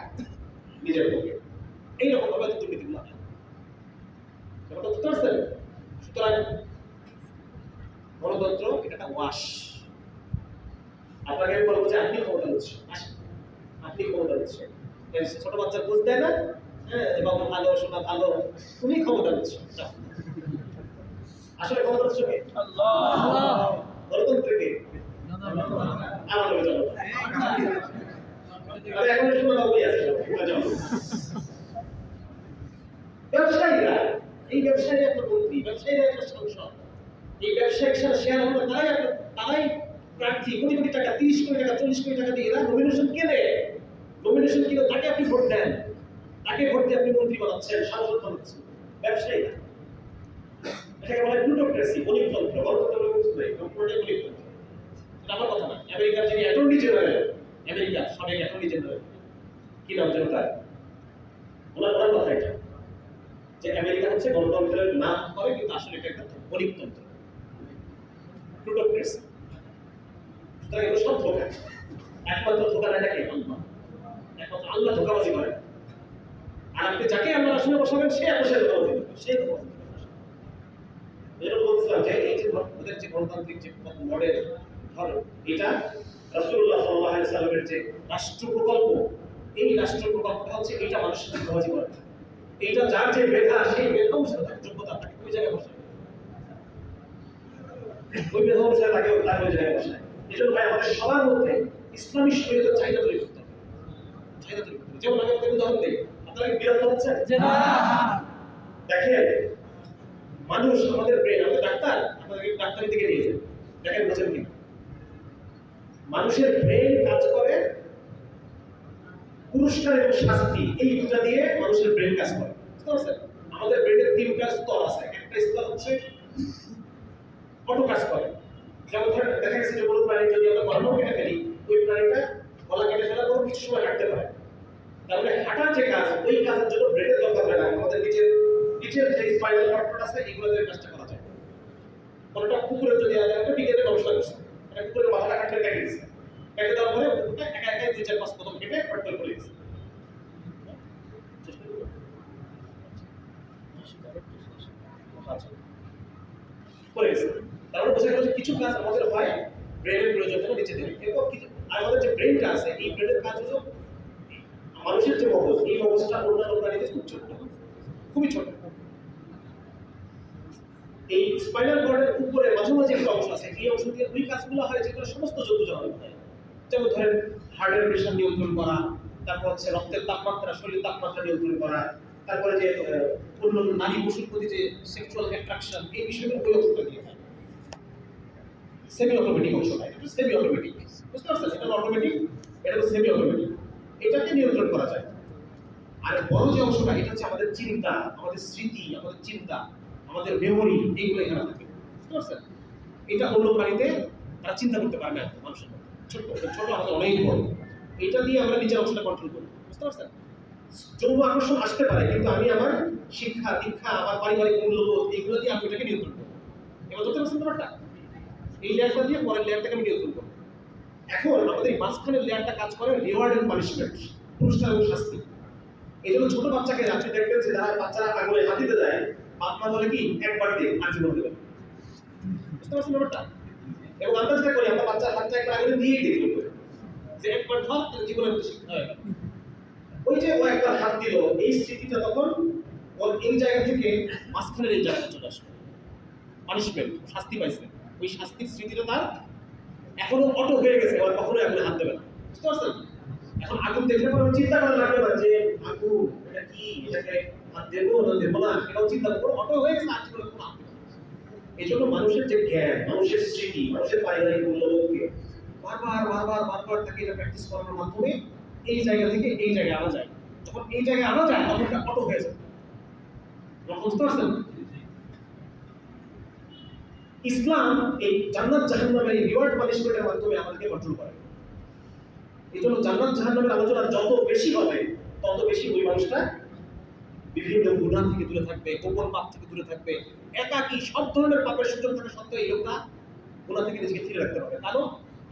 নিজের পকেটে। এইরকম ভাবে দুর্নীতিগুলো হয়। ব্যাপারটা বুঝতে পারছেন? সুতরাং গণতন্ত্র এটা একটা ওয়াশ। আপনাকে আমি বলবো যে আপনি ক্ষমতা নিচ্ছেন, আপনি ক্ষমতা নিচ্ছেন, ছোট বাচ্চা বুঝ দেয় না, হ্যাঁ, বাবা ভালো, সোনা ভালো, তুমি ক্ষমতা নিচ্ছ। আসলে ক্ষমতা নিচ্ছ কে? আল্লাহ। গণতন্ত্র কে? আমাদের জনতা। আর এখন শুনে বাবুই আছে ব্যবসায়ীরা, এই ব্যবসায়ীরা একটা মন্ত্রী, ব্যবসায়ীরা একটা সাংসদ, এই ব্যবসায়িক শেয়ার হোল্ডার, তারাই প্রার্থী। কোটি কোটি টাকা, 30 কোটি টাকা, 40 কোটি টাকা দিয়ে এরা নমিনেশন কেনে, নমিনেশন কিনে তাকে আপনি ভোট দেন, তাকে ভোট দিয়ে আপনি মন্ত্রী বানাচ্ছেন, সাংসদ বানাচ্ছেন। ব্যবসায়ীরা, এটাকে বলে প্লুটোক্রেসি, গণতন্ত্র। গণতন্ত্র বুঝতে সম্পূর্ণ গণতন্ত্র। এটা আমার কথা না। আমেরিকার যিনি অ্যাটর্নি জেনারেল, আমেরিকার সাবেক অ্যাটর্নি জেনারেল, কি নাম যেন তার, ওনার কথা এটা, যে আমেরিকা হচ্ছে গণতন্ত্রের নাম করে, কিন্তু আসলে এটা একটা গণতন্ত্র, প্লুটোক্রেসি। সুতরাং এগুলো সব ধোঁকা। একমাত্র ধোঁকা না এটাকে আল্লাহ, একমাত্র আল্লাহ ধোঁকাবাজি করে। আর আপনি যাকে আল্লাহ আসলে বসাবেন, সে বসে ধোঁকাবাজি করবে, সে ধোঁকাবাজি করবে। এরকম বলছিলাম যে এই যে ওদের যে গণতান্ত্রিক যে মডেল, ধরো এটা রাসূলুল্লাহ সাল্লাল্লাহু আলাইহি সাল্লামের যে রাষ্ট্র প্রকল্প, এই রাষ্ট্র প্রকল্পটা হচ্ছে এটা মানুষের সাথে ধোঁকাবাজি করে। এইটা যার যে মেধা, সেই মেধা অনুসারে তার যোগ্যতা, তাকে ওই জায়গায় বসায়, ওই মেধা অনুসারে তাকে ওই জায়গায় বসায়। এই জন্য ভাই আমাদের সবার মধ্যে ইসলামী শরীয়তের চাহিদা তৈরি করতে হবে। চাহিদা তৈরি করতে হবে। যেমন আমি আপনাকে উদাহরণ দিই, আপনারা কি বিরক্ত হচ্ছেন? দেখেন মানুষ, আমাদের ব্রেন, আমাদের ডাক্তার আপনাদেরকে ডাক্তারের দিকে নিয়ে যান, দেখেন বোঝেন কি মানুষের ব্রেন কাজ করে পুরস্কার এবং শাস্তি, এই দুটো দিয়ে মানুষের ব্রেন কাজ করে। বুঝতে পারছেন? আমাদের ব্রেনের তিনটা স্তর আছে। একটা স্তর হচ্ছে অটো কাজ করে, যেমন ধরেন দেখা গেছে যে কোনো প্রাণী যদি আমরা গলা কেটে ফেলি, ওই প্রাণীটা গলা কেটে ফেলার পর কিছু সময় হাঁটতে পারে। তাহলে হাঁটার যে কাজ, ওই কাজের জন্য ব্রেনের দরকার হয় না, আমাদের নিচের যে স্পাইনাল কর্ড আছে এগুলো দিয়ে কাজটা করা যায়। কোনটা কুকুরের যদি একটা বিজ্ঞানের গবেষণা করছে, একটা কুকুরের মাথাটা কাটতে কেটে দিচ্ছে, কেটে দেওয়ার পরে কুকুরটা একা একা 2-4-5 কদম হেঁটে পার্টল করে গেছে। করে গেছে। তারপরে বোঝা গেল যে কিছু কাজ আমাদের হয় ব্রেনের প্রয়োজন হলে নিচে দেবে, এরকম কিছু আমাদের যে ব্রেনটা আছে এই ব্রেনের কাজ হলো মানুষের যে মগজ, এই মগজটা অন্যান্য প্রাণীদের খুব ছোট, খুবই ছোট। এই স্পাইনাল কর্ডের উপরে মাঝামাঝি একটা অংশ আছে, এই অংশ দিয়ে ওই কাজগুলো হয় যেগুলো সমস্ত জন্তু জানোয়ার হয়। যেমন ধরেন হার্টের প্রেশার নিয়ন্ত্রণ করা, তারপর হচ্ছে রক্তের তাপমাত্রা, শরীরের তাপমাত্রা নিয়ন্ত্রণ করা, তারপরে যে অন্য নারী পশুর প্রতি যে সেক্সুয়াল অ্যাট্রাকশন, এই বিষয়গুলো ওই অংশটা দিয়ে হয়। সেমি অটোমেটিক অংশটা, এটা সেমি অটোমেটিক। বুঝতে পারছেন? এটা অটোমেটিক, এটা সেমি অটোমেটিক, এটাকে নিয়ন্ত্রণ করা যায়। আর বড় যে অংশটা, এটা হচ্ছে আমাদের চিন্তা, আমাদের স্মৃতি, আমাদের চিন্তা, আমাদের মেমোরি, এইগুলো এখানে থাকে। বুঝতে পারছেন? এটা অন্য প্রাণীতে তারা চিন্তা করতে পারে না, মানুষের মতো ছোট ছোট, আমাদের অনেক বড়। এটা দিয়ে আমরা নিজের অংশটা কন্ট্রোল করি। বুঝতে পারছেন? যৌন আকর্ষণ আসতে পারে, কিন্তু আমি আমার শিক্ষা দীক্ষা, আমার পারিবারিক মূল্যবোধ, এগুলো দিয়ে আমি এটাকে নিয়ন্ত্রণ করি। এবার ধরতে পারছেন ব্যাপারটা? এই লেয়ারটা দিয়ে পরের লেয়ারটাকে আমি নিয়ন্ত্রণ করি। এখন আমাদের এই মাঝখানের লেয়ারটা কাজ করে রিওয়ার্ড এন্ড পানিশমেন্ট, পুরস্কার এবং শাস্তি। এই জন্য ছোট বাচ্চাকে আপনি দেখবেন যে যারা বাচ্চারা আঙুলে হাত দিতে যায়, বাপ মা বলে কি একবার দিয়ে আজীবন দেবেন। বুঝতে পারছেন ব্যাপারটা? এবং আমরা যেটা করি, আমরা বাচ্চার হাতটা একবার আঙুলে দিয়েই দেখি যে একবার ধর তার জীবনে শিক্ষা হয়ে গেল। ওই যে ও একবার হাত দিল, এই স্মৃতিটা তখন ওর এই জায়গা থেকে মাঝখানের এই জায়গায় চলে আসবে, পানিশমেন্ট, শাস্তি পাইছে। ওই শাস্তির স্মৃতিটা তার এখনো অটো হয়ে গেছে, আবার কখনো আগুনে হাত দেবে না। বুঝতে পারছেন? এখন আগুন দেখলে পরে চিন্তা করা লাগবে না যে আগুন এটা কি, এটাকে হাত দেবো না দেবো না, এটাও চিন্তা করবো, অটো হয়ে গেছে, আজ করে কোনো হাত দেবে না। এই জন্য মানুষের যে জ্ঞান, মানুষের স্মৃতি, মানুষের পারিবারিক মূল্যবোধকে বারবার বারবার বারবার তাকে এটা প্র্যাকটিস করানোর মাধ্যমে এই জায়গা থেকে এই জায়গায় আনা যায়। যখন এই জায়গায় আনা যায় তখন এটা অটো হয়ে যায়। বুঝতে পারছেন? ইসলাম এই জান্নাত জাহান্নামের রিওয়ার্ড পানিশমেন্টের মাধ্যমে আমাদেরকে কন্ট্রোল করে। এই জন্য জান্নাত জাহান্নামের আলোচনা যত বেশি হবে, তত বেশি ওই মানুষটা বিভিন্ন গুনাহ থেকে দূরে থাকবে, গোপন পাপ থেকে দূরে থাকবে, একাকী সব ধরনের পাপের সুযোগ থাকা সত্ত্বেও এই লোকটা গুনাহ থেকে নিজেকে ফিরে রাখতে পারবে।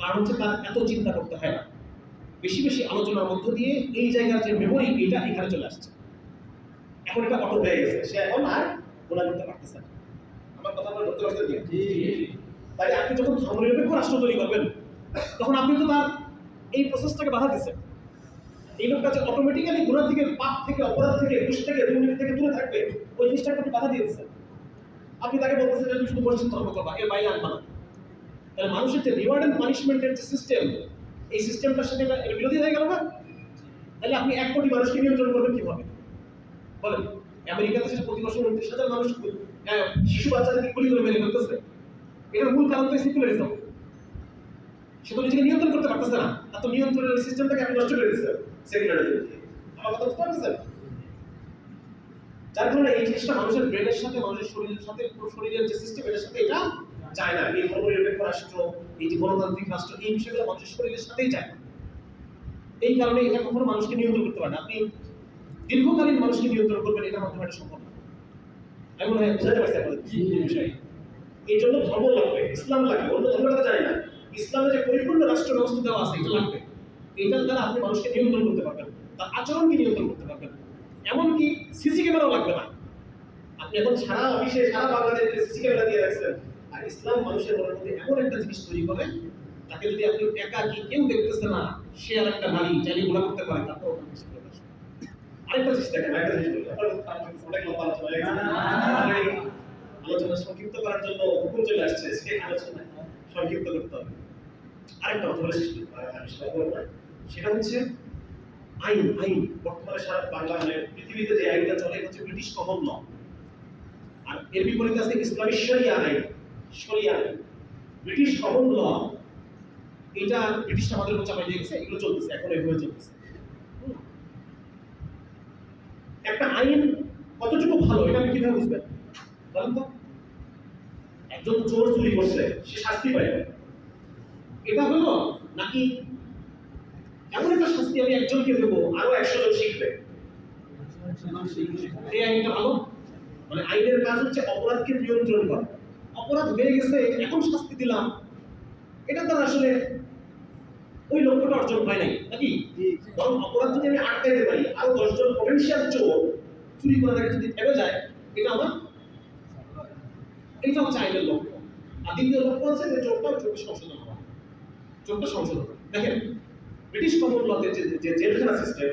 কারণ হচ্ছে তার এত চিন্তা করতে হয় না। বেশি বেশি আলোচনার মধ্য দিয়ে এই জায়গার যে মেমোরি, এটা এখানে চলে আসছে। এখন এটা অটো হয়ে গেছে, সে এখন আর গুনাহ করতে পারতেছে না। আমার কথা আপনারা ধরতে পারছেন কি? তাই আপনি যখন ধর্মনিরপেক্ষ রাষ্ট্র তৈরি করবেন, তখন আপনি তো তার এই প্রসেসটাকে বাধা দিচ্ছেন। এই লোকটা যে অটোমেটিক্যালি গুনাহ থেকে, পাপ থেকে, অপরাধ থেকে, ঘুষ থেকে, দুর্নীতি থেকে দূরে থাকবে, ওই জিনিসটাকে আপনি বাধা দিয়ে দিচ্ছেন। আপনি তাকে বলতেছেন যে তুমি শুধু মসজিদ ধর্ম করবা, এর বাইরে আনবা না। তাহলে মানুষের যে রিওয়ার্ড এন্ড পানিশমেন্টের যে সিস্টেম, এই সিস্টেমটার সাথে এর বিরোধী হয়ে গেল না? তাহলে আপনি 1 কোটি মানুষকে নিয়ন্ত্রণ করবেন কিভাবে বলেন? আমেরিকাতে যে প্রতি বছর 29,000 মানুষ শিশু বাচ্চাদেরকে গুলি করে মেরে ফেলতেছে, এটার মূল কারণ তো সেকুলারিজম। সে তো নিজেকে নিয়ন্ত্রণ করতে পারতেছে না, তার তো নিয়ন্ত্রণের সিস্টেমটাকে আপনি নষ্ট করে দিচ্ছেন সেকুলারিজম। আমার কথা বুঝতে পারছেন? যার কারণে এই জিনিসটা মানুষের ব্রেনের সাথে, মানুষের শরীরের সাথে, পুরো শরীরের যে সিস্টেম, এটার সাথে এটা যায় না। এই ধর্মনিরপেক্ষ রাষ্ট্র, এই যে গণতান্ত্রিক রাষ্ট্র, এই বিষয়গুলো মানুষের শরীরের সাথেই যায় না। এই কারণে এটা কখনো মানুষকে নিয়ন্ত্রণ করতে পারে না। আপনি দীর্ঘকালীন মানুষকে নিয়ন্ত্রণ করবেন, এটা মাধ্যমে এটা সম্ভব না। আমি মনে হয় বুঝাতে পারছি আপনাদের বিষয়। এই জন্য ধর্ম লাগবে, ইসলাম লাগবে, অন্য ধর্মটা জানি না। ইসলামে যে পরিপূর্ণ রাষ্ট্র ব্যবস্থা দেওয়া আছে, এটা লাগবে। এটার দ্বারা আপনি মানুষকে নিয়ন্ত্রণ করতে পারবেন, তার আচরণকে নিয়ন্ত্রণ করতে পারবেন। এমনকি সিসি ক্যামেরাও লাগবে না। আপনি এখন সারা অফিসে, সারা বাংলাদেশে সিসি ক্যামেরা দিয়ে রাখছেন, আর ইসলাম মানুষের মনের মধ্যে এমন একটা জিনিস তৈরি করে, তাকে যদি আপনি একাকী, কেউ দেখতেছে না, সে আর একটা নারী চাইলে গুণা করতে পারে, তারপর আরেকটা জিনিস দেখেন, আরেকটা জিনিস বলি, অনেক লম্বা আলোচনা হয়ে গেছে। আলোচনা সংক্ষিপ্ত করার জন্য হুকুম চলে আসছে, সেই আলোচনা সংক্ষিপ্ত করতে হবে। আরেকটা কথা বলে শেষ করবো না, সেটা হচ্ছে আইন আইন বর্তমানে সারা বাংলা মানে পৃথিবীতে যে আইনটা চলে হচ্ছে ব্রিটিশ কমন ল, আর এর বিপরীতে আছে ইসলামী শরিয়া আইন। শরিয়া আইন, ব্রিটিশ কমন ল, এটা ব্রিটিশ আমাদের উপর চাপাই দিয়ে গেছে, এগুলো চলতেছে এখন, এভাবে চলতেছে। একটা আইন কতটুকু ভালো এটা আপনি কিভাবে বুঝবেন বলেন তো? একজন চোর চুরি করছে, সে শাস্তি পায়, এটা হলো নাকি এমন একটা শাস্তি আমি একজনকে দেবো আরো 100 জন শিখবে? এই আইনটা ভালো? মানে আইনের কাজ হচ্ছে অপরাধকে নিয়ন্ত্রণ করা। অপরাধ হয়ে গেছে এখন শাস্তি দিলাম, এটা তার আসলে ওই লক্ষ্যটা অর্জন হয় নাই নাকি? বরং অপরাধ যদি আমি আটকাইতে পারি, আরো 10 জন পটেনশিয়াল চোর চুরি করা থেকে যদি থেমে যায়, এটা আমার, এটা হচ্ছে আইনের লক্ষ্য। আর দ্বিতীয় লক্ষ্য হচ্ছে যে চোরকে সংশোধন করা, চোরটা সংশোধন করা। দেখেন ব্রিটিশ কমন লতে যে জেলখানা সিস্টেম,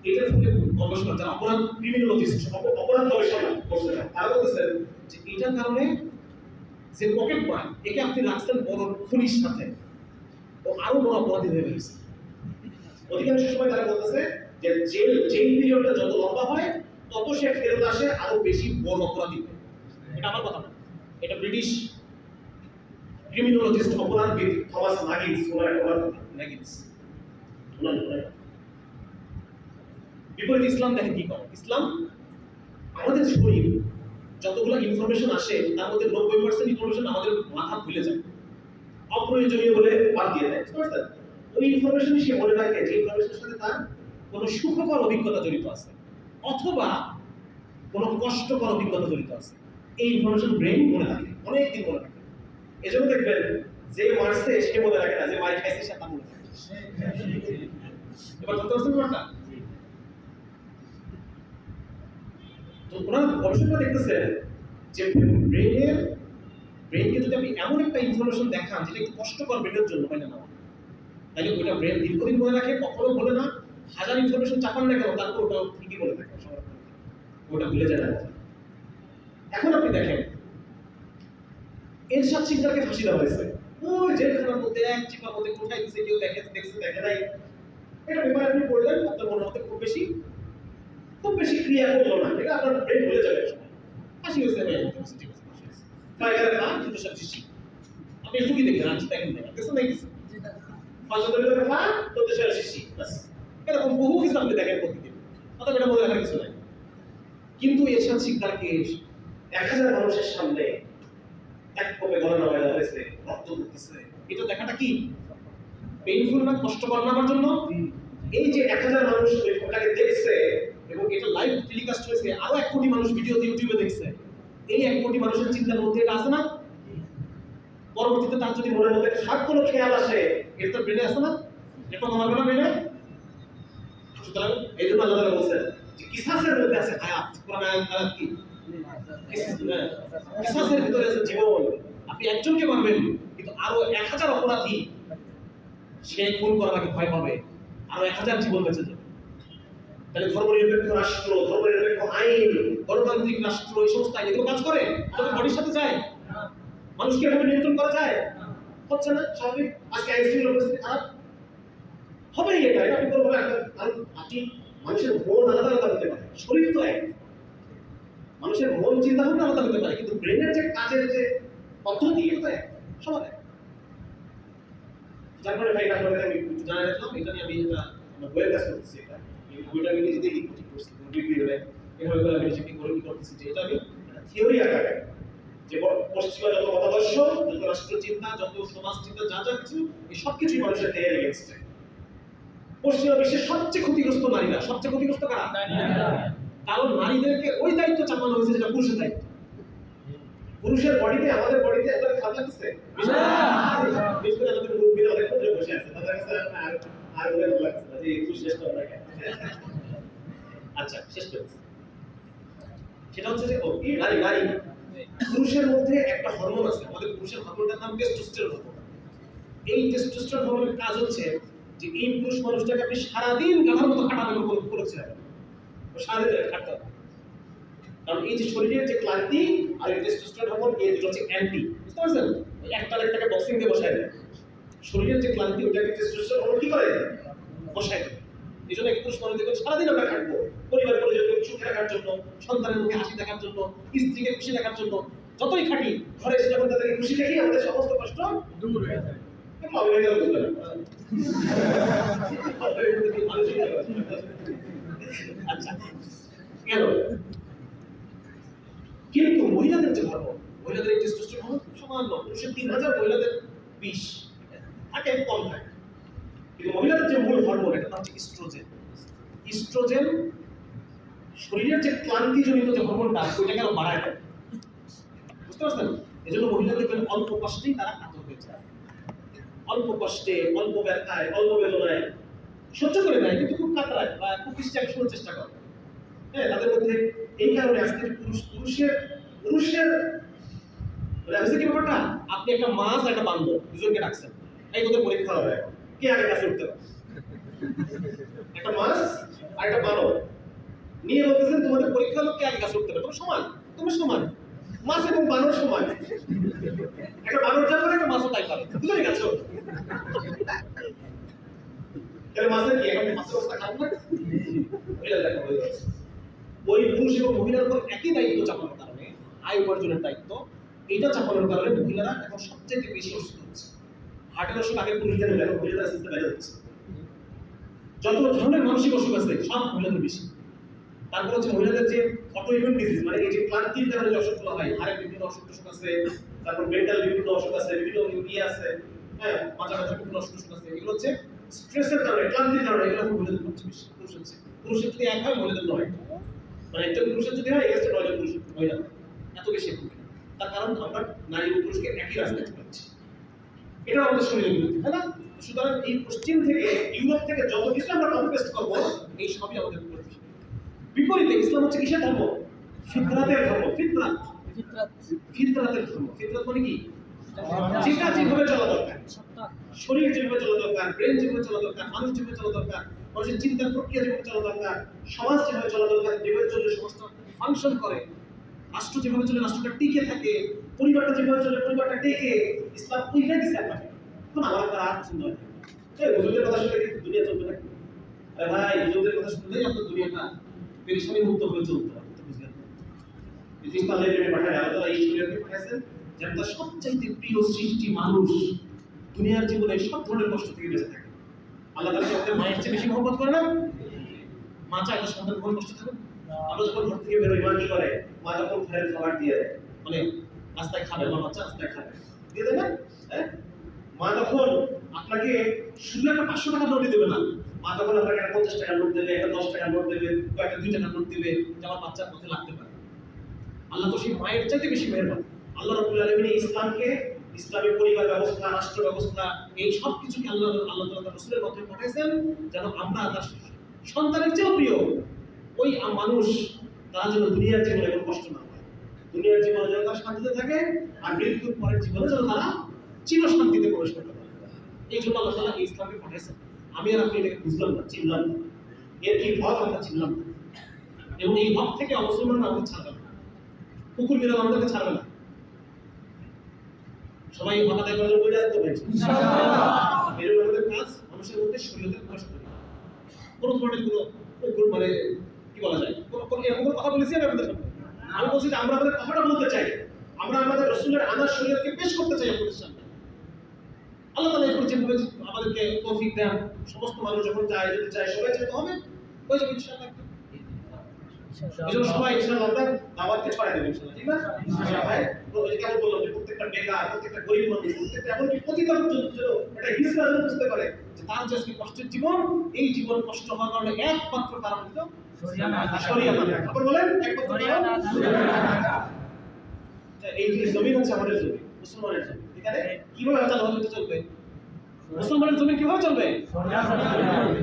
এটার ফলে গবেষণা যারা অপরাধ ক্রিমিনোলজিস্ট অপরাধ গবেষণা করছে তারা বলতেছেন যে এটার কারণে যে পকেট মার একে আপনি রাখছেন বড় খুনির সাথে, ও আরো বড় অপরাধী হয়ে গেছে। অধিকাংশ সময় তারা বলতেছে যে জেল পিরিয়ডটা যত লম্বা হয় তত সে ফেরত আসে আরো বেশি বড় অপরাধী। এটা আমার কথা না, এটা ব্রিটিশ ক্রিমিনোলজিস্ট অপরাধবিদ থমাস নাগিন্স ওনার নাগিন্স ওনার। বিপরীত ইসলাম দেখেন কি করে। ইসলাম আমাদের শরীর যতগুলো ইনফরমেশন আসে তার মধ্যে 90% ইনফরমেশন আমাদের মাথা ভুলে যায়, অপ্রয়োজনীয় বলে বাদ দিয়ে দেয়। বুঝতে ওই ইনফরমেশন সে মনে রাখে যে ইনফরমেশনের সাথে তার কোনো সুখকর অভিজ্ঞতা জড়িত আছে অথবা কোনো কষ্টকর অভিজ্ঞতা জড়িত আছে। এই ইনফরমেশন ব্রেন মনে রাখে, অনেকদিন মনে রাখে। এজন্য দেখবেন যে মারছে সে মনে রাখে না, যে মার খাইছে সে তা মনে রাখে। এবার ধরতে পারছেন ব্যাপারটা? তো ওনারা গবেষণা দেখতেছে যে ব্রেনকে যদি আপনি এমন একটা ইনফরমেশন দেখান যেটা একটু কষ্টকর ব্রেনের জন্য হয় না, তাহলে ওইটা ব্রেন দীর্ঘদিন মনে রাখে, কখনো বলে না। হাজার ইনফরমেশন চাপান না কেন, তারপর ওটা ঠিকই বলে থাকে, ওটা ভুলে যায় না। এখন আপনি দেখেন এরশাদ শিকদারকে ফাঁসি দেওয়া হয়েছে, ওই জেলখানার মধ্যে এক চিপার মধ্যে কোথায় দিছে কেউ দেখে নাই। এটা ব্যাপারে আপনি পড়লেন, আপনার মনে হতে খুব বেশি ক্রিয়া করলো না, এটা আপনার ব্রেন ভুলে যাবে। ফাঁসি হয়েছে, ঠিক আছে ফাঁসি হয়েছে, ফাইগারে না কিন্তু সব শিশি। আপনি একটু কি দেখেন, আজ দেখেন না কিছু নাই, কিছু এরকম বহু কিছু আপনি দেখেন প্রতিদিন, অথবা এটা মনে রাখার কিছু নাই। কিন্তু এরশাদ শিকদারকে 1000 মানুষের সামনে এক কোপে গলা নামায় দেওয়া হয়েছে, রক্ত পড়তেছে, এটা দেখাটা কি পেইনফুল না, কষ্টকর না আমার জন্য? এই যে 1000 মানুষ ওটাকে দেখছে এবং এটা লাইভ টেলিকাস্ট হয়েছে, আরো 1 কোটি মানুষ ভিডিও ইউটিউবে দেখছে, এই 1 কোটি মানুষের চিন্তার মধ্যে এটা আছে না? পরবর্তীতে তার যদি মনের মধ্যে খারাপ কোনো খেয়াল আসে, এটা তো ব্রেনে আছে না? এটা আমার না ব্রেনে। সুতরাং এই জন্য আল্লাহ তাআলা বলেছেন যে কিসাসের মধ্যে আছে হায়াত। কোরআন আয়াত কি? কিসাসের ভিতরে আছে জীবন। আপনি একজনকে মারবেন কিন্তু আরো 1000 অপরাধী সে খুন করার আগে ভয় পাবে, আরো 1000 জীবন বেঁচে যাবে। তাহলে ধর্মনিরপেক্ষ রাষ্ট্র, ধর্মনিরপেক্ষ আইন, গণতান্ত্রিক রাষ্ট্র, এই সমস্ত আইন এগুলো কাজ করে? আমাদের বডির সাথে যায়? মানুষকে এভাবে নিয়ন্ত্রণ করা যায়? হচ্ছে না। স্বাভাবিক আজকে আইনশৃঙ্খলা পরিস্থিতি খারাপ হবেই, এটা আপনি বলবো। আপনি মানুষের মন আলাদা আলাদা হতে পারে, শরীর তো এক, মানুষের মন চিন্তা ভাবনা আলাদা হতে পারে, কিন্তু ব্রেনের যে কাজের যে পদ্ধতি এটা এক, সবার এক। যার ফলে ভাই আপনাদের আমি জানা রাখলাম, এটা নিয়ে আমি একটা বইয়ের কাজ করতেছি, এটা বইটা আমি নিজে দেখি ঠিক করছি, বিক্রি করে এভাবে করে আমি নিজে কি করে কি করতেছি, যে এটা আমি থিওরি আকারে যে পশ্চিমা যত মতাদর্শ, যত রাষ্ট্র চিন্তা, যত সমাজ চিন্তা, যা যা কিছু, এই সব কিছুই মানুষের দেহের এগেইনস্টে। পশ্চিমা বিশ্বের সবচেয়ে ক্ষতিগ্রস্ত নারীরা। সবচেয়ে ক্ষতিগ্রস্ত কারা? কারণ নারীদেরকে ওই দায়িত্ব চাপানো হয়েছে যেটা পুরুষের দায়িত্ব। পুরুষের বডিতে, আমাদের বডিতে এত খারাপ লাগছে, বিশেষ করে আমাদের মুরব্বীরা অনেক ক্ষেত্রে বসে আছে, তাদের কাছে আর বলে ভালো লাগছে না যে একটু শেষ করা লাগে। আচ্ছা, শেষ করছি। সেটা হচ্ছে যে নারী পুরুষের মধ্যে একটা হরমোন আছে, আমাদের পুরুষের হরমোনটার নাম টেস্টোস্টেরন হরমোন। এই টেস্টোস্টেরন হরমোনের কাজ হচ্ছে যে এই পুরুষ মানুষটাকে আপনি সারাদিন গাধার মতো খাটাবেন করেছিলেন, সারাদিন খাটতে হবে। কারণ এই যে শরীরের যে ক্লান্তি আর এই টেস্টোস্টেরন হরমোন, এই দুটো হচ্ছে অ্যান্টি। বুঝতে পারছেন? একটাকে বক্সিং দিয়ে বসায় দেয়, শরীরের যে ক্লান্তি ওটাকে টেস্টোস্টেরন হরমোন কি করে? বসায় দেয়। এই জন্য পুরুষ মানুষ দেখবেন সারাদিন আমরা খাটবো পরিবার পরিজনকে সুখে রাখার জন্য, সন্তানের মুখে হাসি দেখার জন্য, স্ত্রীকে খুশি দেখার জন্য। যতই খাটি ঘরে এসে যখন তাদেরকে খুশি দেখি আমাদের সমস্ত কষ্ট দূর হয়ে যায়। আচ্ছা কেন? কিন্তু মহিলাদের যে হরমোন, মহিলাদের টেস্টোস্টেরন হরমোন সামান্য, পুরুষের 3000, মহিলাদের 20 থাকে, কম থাকে। কিন্তু মহিলাদের যে মূল হরমোন এটা হচ্ছে ইস্ট্রোজেন। ইস্ট্রোজেন শরীরের যে ক্লান্তিজনিত যে হরমোনটা ওইটাকে আরো বাড়ায় দেয়, বুঝতে পারছেন? এই জন্য মহিলাদের অল্প কষ্টেই তারা কাতর হয়ে যায়, অল্প কষ্টে, অল্প ব্যথায়, অল্প বেদনায় সহ্য করে নেয়, কিন্তু খুব কাতরায় বা খুব চেষ্টা শোনার চেষ্টা করে। হ্যাঁ, তাদের মধ্যে এই কারণে আজকে পুরুষের হচ্ছে কি ব্যাপারটা, আপনি একটা মাছ আর একটা বান্দর দুজনকে ডাকছেন, এই তোদের পরীক্ষা হবে, কে আগে কাছে উঠতে পারে? একটা মাছ আর একটা বানর নিয়ে বলতেছেন তোমাদের পরীক্ষা হলো কে আগে কাছে উঠতে পারে। তোমরা সমান, তোমরা সমান, মাছ এবং বানর সমান। একটা বানর যা করে একটা মাছও তাই পারে, দুজনই কাছে ওঠে। তাহলে মাছের কি এখন মাছের অবস্থা খারাপ না? এটা দেখা হয়ে যাচ্ছে। ওই পুরুষ এবং মহিলার উপর একই দায়িত্ব চাপানোর কারণে, আয় উপার্জনের দায়িত্ব, এটা চাপানোর কারণে মহিলারা এখন সবচেয়ে বেশি অসুস্থ হচ্ছে। হার্টের অসুখ আগে পুরুষদের হলে এখন মহিলাদের আস্তে বেড়ে যাচ্ছে। যত ধরনের মানসিক অসুখ আছে সব মহিলাদের বেশি। তারপর হচ্ছে মহিলাদের যে অটোইমিউন ডিজিজ, মানে এই যে ক্লান্তির কারণে যে অসুখগুলো হয়, হাড়ের বিভিন্ন অসুখ আছে, তারপর মেন্টাল বিভিন্ন অসুখ আছে, বিভিন্ন ইয়ে আছে, হ্যাঁ, মাথা ব্যথার বিভিন্ন অসুখ আছে, এগুলো হচ্ছে স্ট্রেসের কারণে, ক্লান্তির কারণে, এগুলো মহিলাদের হচ্ছে বেশি। পুরুষের যদি এক হয় মহিলাদের নয়, মানে একজন পুরুষের যদি হয় এগেস্টে 9 জন পুরুষ মহিলা এত বেশি হবে। তার কারণ আমরা নারী ও পুরুষকে একই রাস্তায় পাচ্ছি, এটা আমাদের শরীরের বিরুদ্ধে, তাই না? সুতরাং এই পশ্চিম থেকে, ইউরোপ থেকে যত কিছু আমরা কনকোয়েস্ট করবো, এই সবই আমাদের বিপরীতে। ইসলাম হচ্ছে কিসের ধর্ম? ফিতরাতের ধর্ম। ফিতরাতের ধর্ম। ফিতরাত মানে কি? যেটা যেভাবে চলা দরকার, শরীর যেভাবে চলা দরকার, ব্রেন যেভাবে চলা দরকার, মানুষ যেভাবে চলা দরকার, মানুষের চিন্তার প্রক্রিয়া যেভাবে চলা দরকার, সমাজ যেভাবে চলা দরকার, যেভাবে চললে সমাজটা ফাংশন করে, রাষ্ট্র যেভাবে চলে রাষ্ট্রটা টিকে থাকে, পরিবারটা যেভাবে চলে পরিবারটা টিকে, ইসলাম ওইটাই দিচ্ছে আপনাকে। এখন আমার তার আর পছন্দ হয় না। হুজুরদের কথা শুনলে কিন্তু দুনিয়া চলবে না। আরে ভাই, হুজুরদের কথা শুনলেই আপনার দুনিয়াটা পেরেশানি মুক্ত হয়ে চলতে হবে, বুঝলেন? এই জিনিসটা আল্লাহ প্রেমে পাঠায়, আল্লাহ এই শরীয়তকে পাঠাইছেন যেন তার সবচাইতে প্রিয় সৃষ্টি মানুষ দুনিয়ার জীবনে সব ধরনের কষ্ট থেকে বেঁচে থাকে। আল্লাহ তাআলা আমাদের মায়ের চেয়ে বেশি মহব্বত করে না? মা চায় তার সন্তান কোনো কষ্ট থাকুক। আমরা যখন ঘর থেকে বেরোই, মা কি করে? মা যখন ঘরের খাবার দিয়ে দেয়, মানে রাস্তায় খাবে, মা বাচ্চা রাস্তায় খাবে, দিয়ে দেয় না? হ্যাঁ, মা যখন আপনাকে শুধু একটা 500 টাকা নোট দেবে না, মা যখন আপনাকে একটা 50 টাকা নোট দেবে, একটা 10 টাকা নোট দেবে, কয়েকটা 2 টাকা নোট দেবে, যে আমার বাচ্চার পথে লাগতে পারে। আল্লাহ তো সেই মায়ের চাইতে বেশি মেহেরবান। আল্লাহ রাব্বুল আলামিন ইসলামকে, ইসলামী পরিবার ব্যবস্থা, রাষ্ট্র ব্যবস্থা, এই সব কিছুকে আল্লাহ তাআলা রাসূলের মাধ্যমে পাঠিয়েছেন যেন আমরা তার সন্তানের চেয়েও প্রিয় ওই মানুষ, তারা যেন দুনিয়ার জীবনে কোনো কষ্ট না পায়, দুনিয়ার জীবনে যেন তারা শান্তিতে থাকে, আর মৃত্যুর পরের জীবনে যেন তারা চির শান্তিতে প্রবেশ করতে পারে। এই জন্য আল্লাহ তাআলা ইসলামকে পাঠিয়েছেন। আমি আর আপনি এটাকে বুঝলাম না, চিনলাম না, এর কি ভাব আমরা চিনলাম না, এবং এই ভাব থেকে মুসলমানরা আমাদের ছাড়বে না, কুকুর বিড়াল আমাদেরকে ছাড়বে না। সবাই হঠাৎ একবার বলে আসতে পারে ইনশাআল্লাহ। এর আমাদের কাজ মানুষের মধ্যে শরীয়তের প্রকাশ করা, কোনো ধরনের কোনো মানে কি বলা যায়, কোনো এরকম কথা বলেছি আমি আপনাদের সামনে? আমি বলছি যে আমরা আমাদের কথাটা বলতে চাই, আমরা আমাদের রাসূলের আনার শরীয়তকে পেশ করতে চাই আপনাদের সামনে। আল্লাহ তাআলা এরপর যেভাবে আমাদেরকে তৌফিক দেন, সমস্ত মানুষ যখন চায়, যদি চায় সবাই চাইতে হবে, হয়ে যাবে ইনশাআল্লাহ। এজন্য সবাই ইনশাআল্লাহ আমরা দাওয়াতকে ছড়াই দেব ইনশাআল্লাহ, ঠিক না? সবাই তো ওই যে কেমন বললাম যে প্রত্যেকটা বেকার, প্রত্যেকটা গরিব মানুষ, প্রত্যেকটা এমনকি পতিতা পর্যন্ত এটা হিজরা যেন বুঝতে পারে যে তার যে আজকে কষ্টের জীবন, এই জীবন কষ্ট হওয়ার কারণে একমাত্র কারণ হলো শরিয়াত। আপনি বলেন একমাত্র কারণ শরিয়াত। এই যে জমিন আছে আমাদের জমি, মুসলমানের জমি, এখানে কিভাবে চালু হতে চলবে? মুসলমানের জমি কিভাবে চলবে?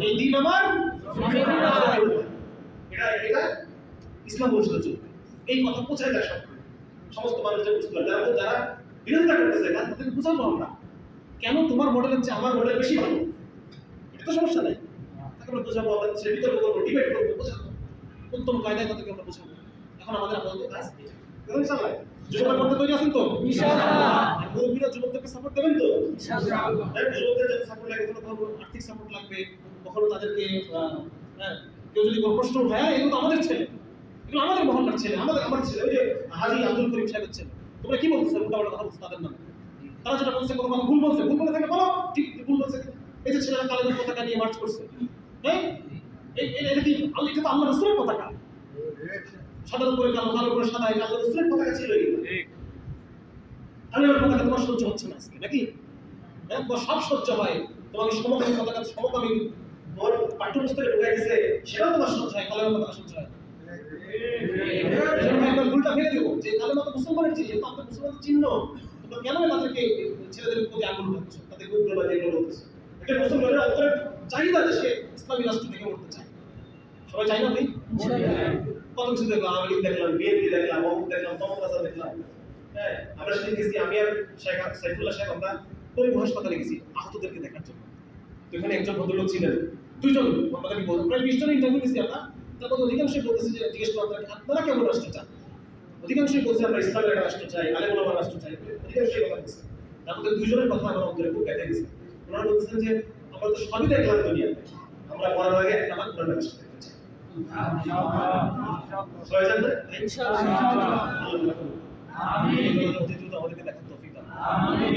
এই দিন আমার এটা ইসলাম বলছিল চলবে। এই কথা পৌঁছায় দেয় সমস্ত মানুষদের বুঝতে পারে, যারা বিরোধিতা করতেছে তাদেরকে বুঝাবো আমরা কেন তোমার মডেলের চেয়ে আমার মডেল বেশি ভালো। এটা তো সমস্যা নাই, তাকে আমরা বোঝাবো, আমরা সে বিতর্ক করবো, ডিবেট করবো, বোঝাবো, উত্তম কায়দায় তাদেরকে আমরা বোঝাবো। এখন আমাদের আপাতত কাজ ইনশাআল্লাহ। যুবকরা করতে তৈরি আছেন তো ইনশাআল্লাহ? আর মুরব্বিরা যুবকদেরকে সাপোর্ট দেবেন তো ইনশাআল্লাহ? যুবকদের যত সাপোর্ট লাগে, কোনো আর্থিক সাপোর্ট লাগবে, কখনো কখনো তাদেরকে হ্যাঁ, কেউ যদি কোনো প্রশ্ন উঠায়, এগুলো তো আমাদের ছেলে, এগুলো আমাদের মহল্লার ছেলে, আমার ছেলে, ওই যে হাজী আব্দুল করিম সাহেবের ছেলে, তোমরা কি বলতেছো উল্টাপাল্টা কথা বলছো তাদের নামে? তারা যেটা বলছে কোনো কথা ভুল বলছে, ভুল বলে থাকে বলো ঠিক ভুল বলছে। এই যে ছেলেরা কালের পতাকা নিয়ে মার্চ করছে, হ্যাঁ, এটা কি এটা তো আল্লাহ রাসূলের পতাকা, সাদার উপরে কালো, কালোর উপরে সাদা, এটা আল্লাহ রাসূলের পতাকা ছিল। আমি আমার পতাকা তোমার সহ্য হচ্ছে না আজকে নাকি? হ্যাঁ, তোমার সব সহ্য হয়, তোমাকে সমকামী পতাকা, সমকামী তোমার পাঠ্যপুস্তকে ঢুকাই দিছে, সেটাও তোমার সহ্য হয়, কালের পতাকা সহ্য হয়। একবার ভুলটা ফেলে দেবো যে কালেমা তো মুসলমানের চিহ্ন, তো আমাদের মুসলমানের চিহ্ন, তোমরা কেন তাদেরকে ছেলেদের প্রতি আঙুল উঠাচ্ছ, তাদের উগ্রবাদী এগুলো বলতেছো? এটা মুসলমানের অন্তরের চাহিদা যে সে ইসলামী রাষ্ট্র থেকে উঠতে চায়। সবাই চাই না ভাই? কত কিছু দেখলাম, আওয়ামী লীগ দেখলাম, বিএনপি দেখলাম, অমুক দেখলাম, তমুক রাজা দেখলাম। হ্যাঁ, আমরা সেদিন গেছি, আমি আর শেখ সাইফুল্লাহ সাহেব, আমরা পরিবহন হাসপাতালে গেছি আহতদেরকে দেখার জন্য। তো এখানে একজন ভদ্রলোক ছিলেন, দুইজন আমাদেরকে বলুন, প্রায় 20 জন ইন্টারভিউ দিয়েছি আমরা। তার মধ্যে অধিকাংশই বলতেছে যে জিজ্ঞেস করলাম আপনারা কেমন রাষ্ট্র চান? অধিকাংশই বলছে আমরা ইসলামের একটা রাষ্ট্র চাই, আলেম ওলামার রাষ্ট্র চাই, অধিকাংশই কথা বলছে। তার মধ্যে দুইজনের কথা আমার অন্তরে খুব ব্যথা গেছে। ওনারা বলছেন যে আমরা তো সবই দেখলাম দুনিয়াতে, আমরা মরার আগে একটা বার কোরআন রাষ্ট্র দেখতে চাই। সবাই জানবে ইনশাআল্লাহ, আমিন। আমাদেরকে দেখার তৌফিক দান, আমিন।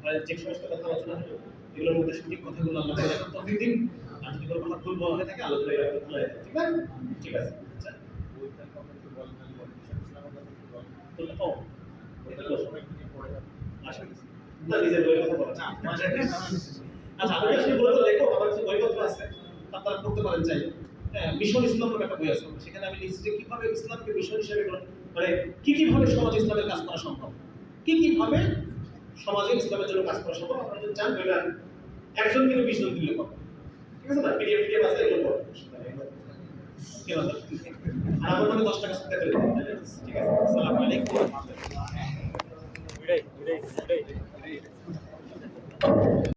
আর যে সমস্ত কথা আলোচনা হলো, এগুলোর মধ্যে সঠিক কথাগুলো আল্লাহ দেখার তৌফিক দিন। আর যদি কোনো কথা ভুল বলা হয়ে থাকে আলোচনা এটা ভুল হয়, ঠিক আছে? ঠিক আছে। আচ্ছা, নিজের বইয়ের কথা বলা। আচ্ছা, আমি আসলে বইটা লেখো, আমার কাছে বইপত্র আছে, আপনারা পড়তে পারেন চাইলে। হ্যাঁ, মিশন ইসলাম নামে একটা বই আছে, সেখানে আমি লিখছি যে কিভাবে ইসলামকে মিশন হিসেবে মানে কি ভাবে সমাজে ইসলামের কাজ করা সম্ভব, কি ভাবে সমাজে ইসলামের জন্য কাজ করা সম্ভব। আপনারা যদি চান বইটা একজন কিন্তু 20 জন দিলে পাবেন, ঠিক আছে না? পিডিএফ আছে, এগুলো পড়ো। আর আমার মানে 10 টাকা সত্যি করে দিন, ঠিক আছে? আসসালামু আলাইকুম।